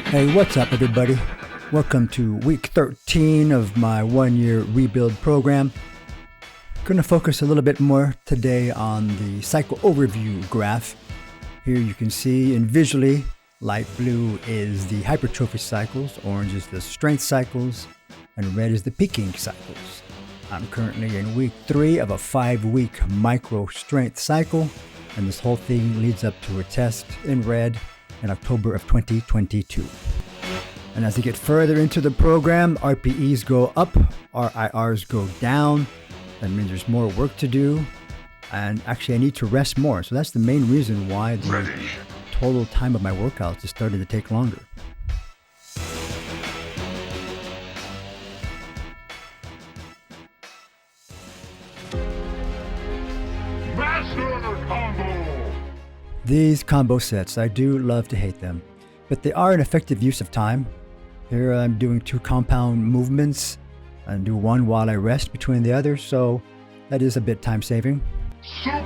Hey, what's up, everybody? Welcome to week 13 of my one-year rebuild program. Going to focus a little bit more today on the cycle overview graph. Here you can see in visually, light blue is the hypertrophy cycles, orange is the strength cycles, and red is the peaking cycles. I'm currently in week 3 of a 5-week micro strength cycle, and this whole thing leads up to a test in red in October of 2022. And as I get further into the program, RPEs go up, RIRs go down. That means there's more work to do, and actually I need to rest more. So that's the main reason why the total time of my workouts is starting to take longer. Master combo! These combo sets, I do love to hate them, but they are an effective use of time. Here I'm doing 2 compound movements and do one while I rest between the others, so that is a bit time saving. Super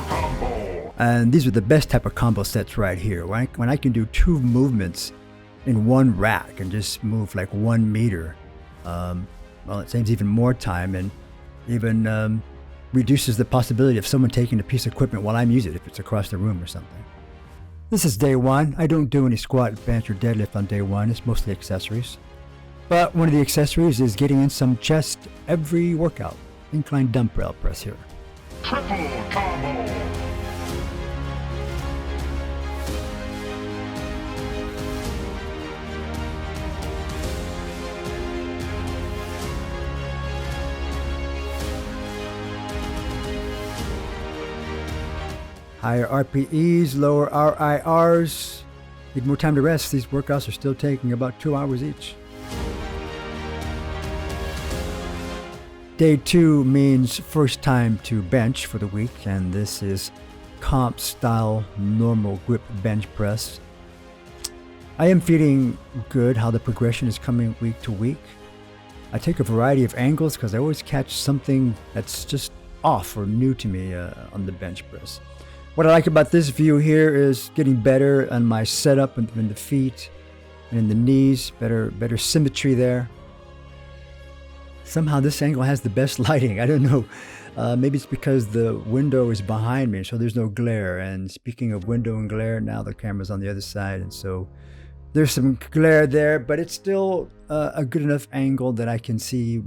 combo! And these are the best type of combo sets right here, when I can do 2 movements in one rack and just move like 1 meter. Well, it saves even more time and even reduces the possibility of someone taking a piece of equipment while I'm using it if it's across the room or something. This is day 1. I don't do any squat, bench, or deadlift on day 1. It's mostly accessories. But one of the accessories is getting in some chest every workout. Incline dumbbell press here. Triple combo! Higher RPEs, lower RIRs. Need more time to rest. These workouts are still taking about 2 hours each. Day 2 means first time to bench for the week, and this is comp style normal grip bench press. I am feeling good how the progression is coming week to week. I take a variety of angles because I always catch something that's just off or new to me on the bench press. What I like about this view here is getting better on my setup in the feet and in the knees, better symmetry there. Somehow this angle has the best lighting. I don't know. Maybe it's because the window is behind me, so there's no glare. And speaking of window and glare, now the camera's on the other side, and so there's some glare there, but it's still a good enough angle that I can see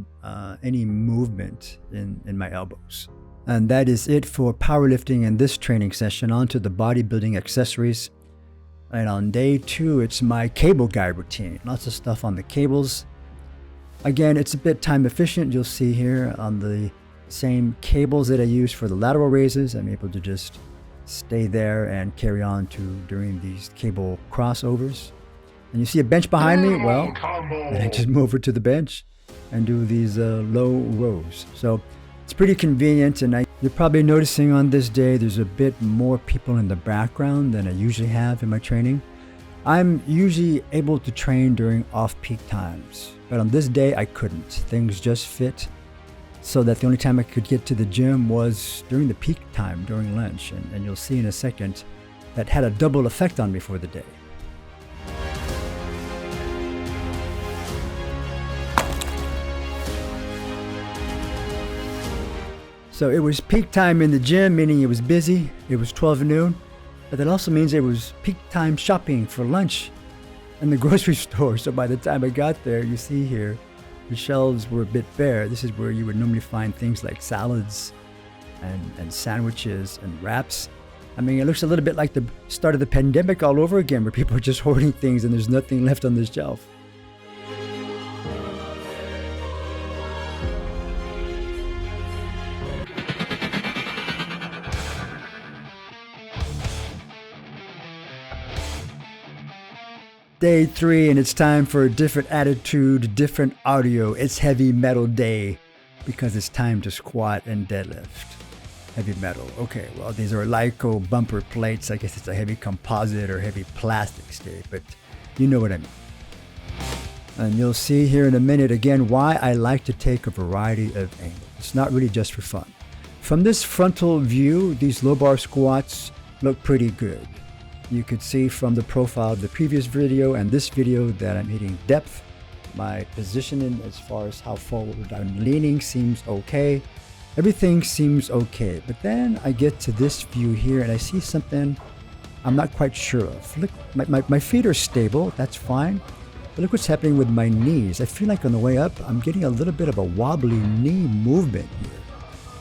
any movement in my elbows. And that is it for powerlifting in this training session. On to the bodybuilding accessories. And on day 2, it's my cable guy routine. Lots of stuff on the cables. Again, it's a bit time efficient. You'll see here on the same cables that I use for the lateral raises, I'm able to just stay there and carry on during these cable crossovers. And you see a bench behind me? Well, then I just move over to the bench and do these low rows. So it's pretty convenient, and you're probably noticing on this day there's a bit more people in the background than I usually have in my training. I'm usually able to train during off-peak times, but on this day I couldn't. Things just fit so that the only time I could get to the gym was during the peak time, during lunch, and you'll see in a second that had a double effect on me for the day. So it was peak time in the gym, meaning it was busy. It was 12 noon, but that also means it was peak time shopping for lunch in the grocery store. So by the time I got there, you see here, the shelves were a bit bare. This is where you would normally find things like salads and sandwiches and wraps. I mean, it looks a little bit like the start of the pandemic all over again, where people are just hoarding things and there's nothing left on the shelf. Day 3, and it's time for a different attitude, different audio. It's heavy metal day because it's time to squat and deadlift. Heavy metal. Okay, well, these are Lyco bumper plates. I guess it's a heavy composite or heavy plastic day, but you know what I mean. And you'll see here in a minute again why I like to take a variety of angles. It's not really just for fun. From this frontal view, these low bar squats look pretty good. You could see from the profile of the previous video and this video that I'm hitting depth. My positioning as far as how forward I'm leaning seems okay. Everything seems okay. But then I get to this view here and I see something I'm not quite sure of. Look, my feet are stable. That's fine. But look what's happening with my knees. I feel like on the way up, I'm getting a little bit of a wobbly knee movement here.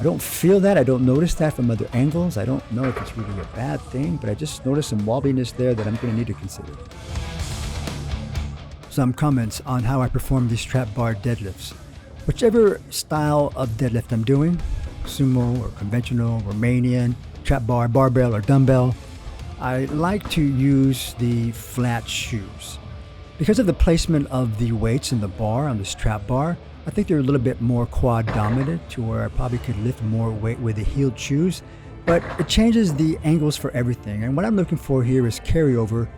I don't feel that. I don't notice that from other angles. I don't know if it's really a bad thing, but I just noticed some wobbliness there that I'm going to need to consider. Some comments on how I perform these trap bar deadlifts. Whichever style of deadlift I'm doing, sumo or conventional, Romanian, trap bar, barbell, or dumbbell, I like to use the flat shoes. Because of the placement of the weights in the bar on this trap bar, I think they're a little bit more quad dominant to where I probably could lift more weight with the heeled shoes, but it changes the angles for everything. And what I'm looking for here is carryover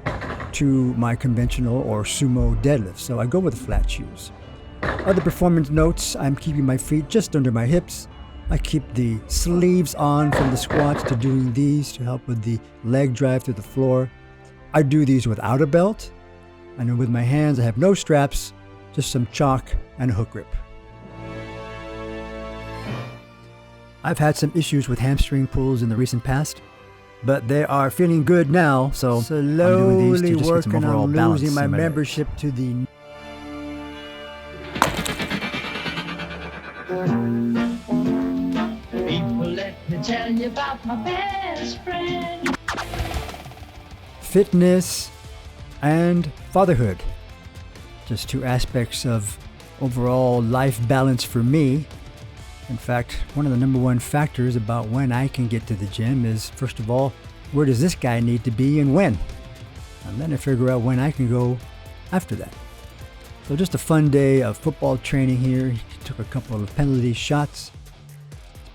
to my conventional or sumo deadlift. So I go with flat shoes. Other performance notes, I'm keeping my feet just under my hips. I keep the sleeves on from the squats to doing these to help with the leg drive through the floor. I do these without a belt. I know with my hands I have no straps, just some chalk and a hook grip. I've had some issues with hamstring pulls in the recent past, but they are feeling good now, so slowly I'm doing these to just get some overall balance. Losing my membership to the People, let me tell you about my best friend. Fitness and fatherhood. Just two aspects of overall life balance for me. In fact, one of the number one factors about when I can get to the gym is, first of all, where does this guy need to be and when? And then I figure out when I can go after that. So just a fun day of football training here. Took a couple of penalty shots.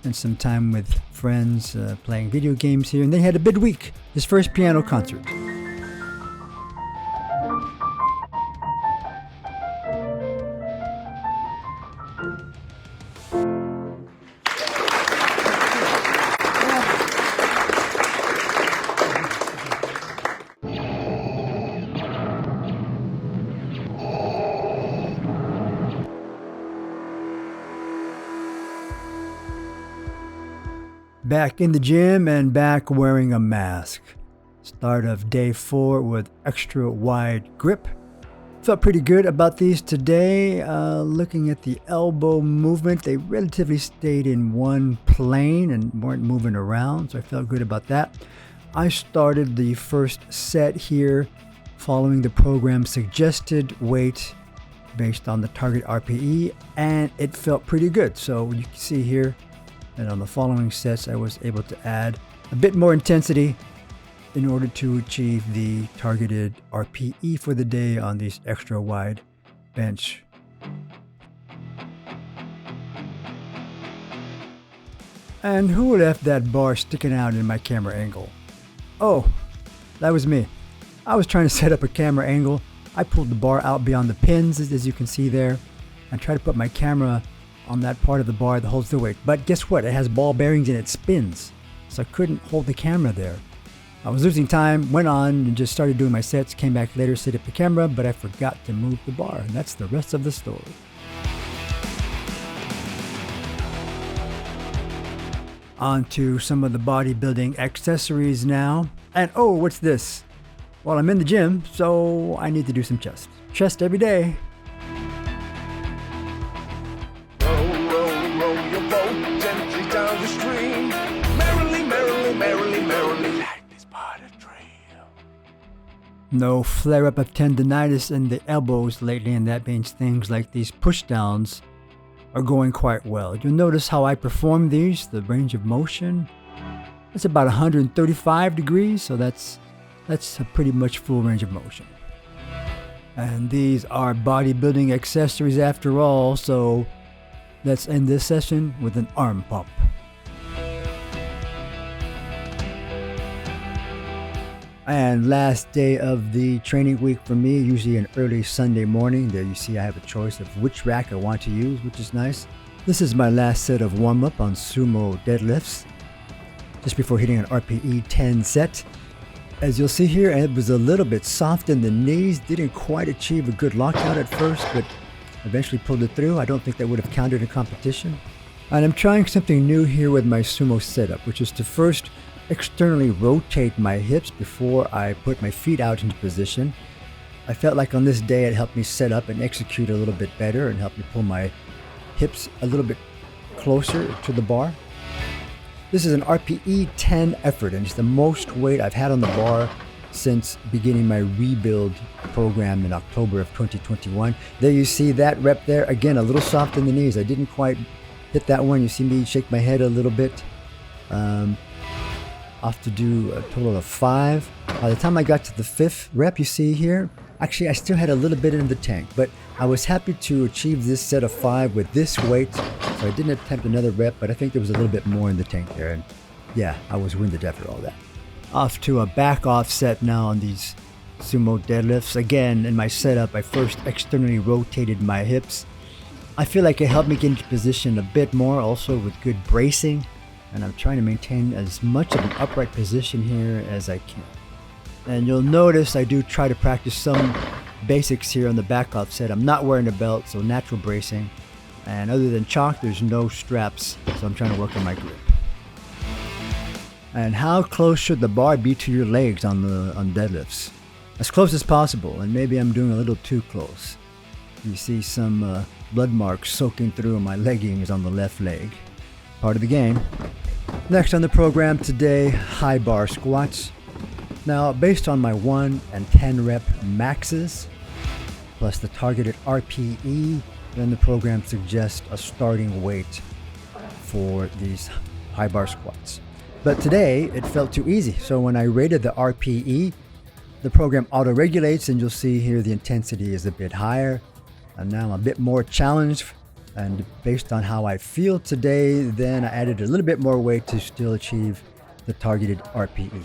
Spent some time with friends playing video games here. And then he had a big week. His first piano concert. Back in the gym and back wearing a mask. Start of day 4 with extra wide grip. Felt pretty good about these today. Looking at the elbow movement, they relatively stayed in one plane and weren't moving around, so I felt good about that. I started the first set here following the program's suggested weight based on the target RPE, and it felt pretty good. So you can see here, and on the following sets, I was able to add a bit more intensity in order to achieve the targeted RPE for the day on these extra wide bench. And who left that bar sticking out in my camera angle? Oh, that was me. I was trying to set up a camera angle. I pulled the bar out beyond the pins, as you can see there, and tried to put my camera on that part of the bar that holds the weight. But guess what? It has ball bearings and it spins. So I couldn't hold the camera there. I was losing time, went on and just started doing my sets, came back later, set up the camera, but I forgot to move the bar. And that's the rest of the story. On to some of the bodybuilding accessories now. And oh, what's this? Well, I'm in the gym, so I need to do some chest. Chest every day. No flare-up of tendonitis in the elbows lately, and that means things like these pushdowns are going quite well. You'll notice how I perform these, the range of motion. It's about 135 degrees, so that's a pretty much full range of motion. And these are bodybuilding accessories after all, so let's end this session with an arm pump. And last day of the training week for me, usually an early Sunday morning. There you see I have a choice of which rack I want to use, which is nice. This is my last set of warm-up on sumo deadlifts, just before hitting an RPE 10 set. As you'll see here, it was a little bit soft in the knees. Didn't quite achieve a good lockout at first, but eventually pulled it through. I don't think that would have counted in competition. And I'm trying something new here with my sumo setup, which is to first externally rotate my hips before I put my feet out into position. I felt like on this day it helped me set up and execute a little bit better and helped me pull my hips a little bit closer to the bar. This is an RPE 10 effort, and it's the most weight I've had on the bar since beginning my rebuild program in October of 2021. There you see that rep there. Again, a little soft in the knees. I didn't quite hit that one. You see me shake my head a little bit. Off to do a total of 5. By the time I got to the 5th rep, you see here, actually I still had a little bit in the tank, but I was happy to achieve this set of 5 with this weight. So I didn't attempt another rep, but I think there was a little bit more in the tank there. And yeah, I was winded after all that. Off to a back offset now on these sumo deadlifts. Again, in my setup, I first externally rotated my hips. I feel like it helped me get into position a bit more, also with good bracing. And I'm trying to maintain as much of an upright position here as I can. And you'll notice I do try to practice some basics here on the back offset. I'm not wearing a belt, so natural bracing. And other than chalk, there's no straps, so I'm trying to work on my grip. And how close should the bar be to your legs on deadlifts? As close as possible, and maybe I'm doing a little too close. You see some blood marks soaking through my leggings on the left leg. Part of the game. Next on the program today, high bar squats. Now, based on my 1 and 10 rep maxes, plus the targeted RPE, then the program suggests a starting weight for these high bar squats. But today, it felt too easy. So when I rated the RPE, the program auto-regulates, and you'll see here the intensity is a bit higher. And now I'm a bit more challenged. And based on how I feel today, then I added a little bit more weight to still achieve the targeted RPE.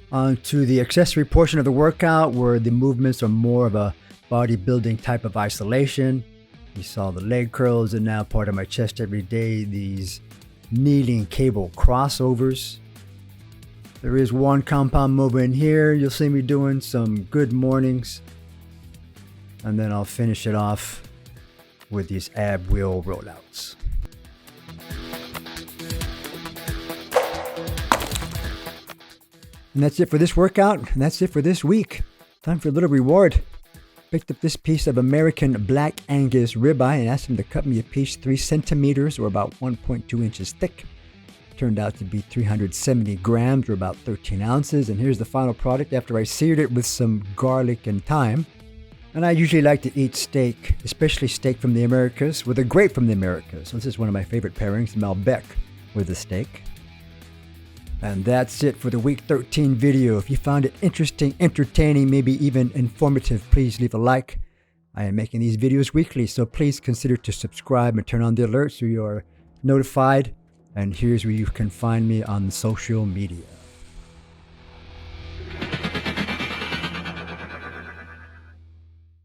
On to the accessory portion of the workout, where the movements are more of a bodybuilding type of isolation. You saw the leg curls, and now part of my chest every day, these kneeling cable crossovers. There is one compound movement here. You'll see me doing some good mornings. And then I'll finish it off with these ab wheel rollouts. And that's it for this workout, and that's it for this week. Time for a little reward. Picked up this piece of American Black Angus ribeye and asked him to cut me a piece 3 centimeters or about 1.2 inches thick. Turned out to be 370 grams or about 13 ounces. And here's the final product after I seared it with some garlic and thyme. And I usually like to eat steak, especially steak from the Americas, with a grape from the Americas. So this is one of my favorite pairings, Malbec with the steak. And that's it for the week 13 video. If you found it interesting, entertaining, maybe even informative, please leave a like. I am making these videos weekly, so please consider to subscribe and turn on the alerts so you are notified. And here's where you can find me on social media.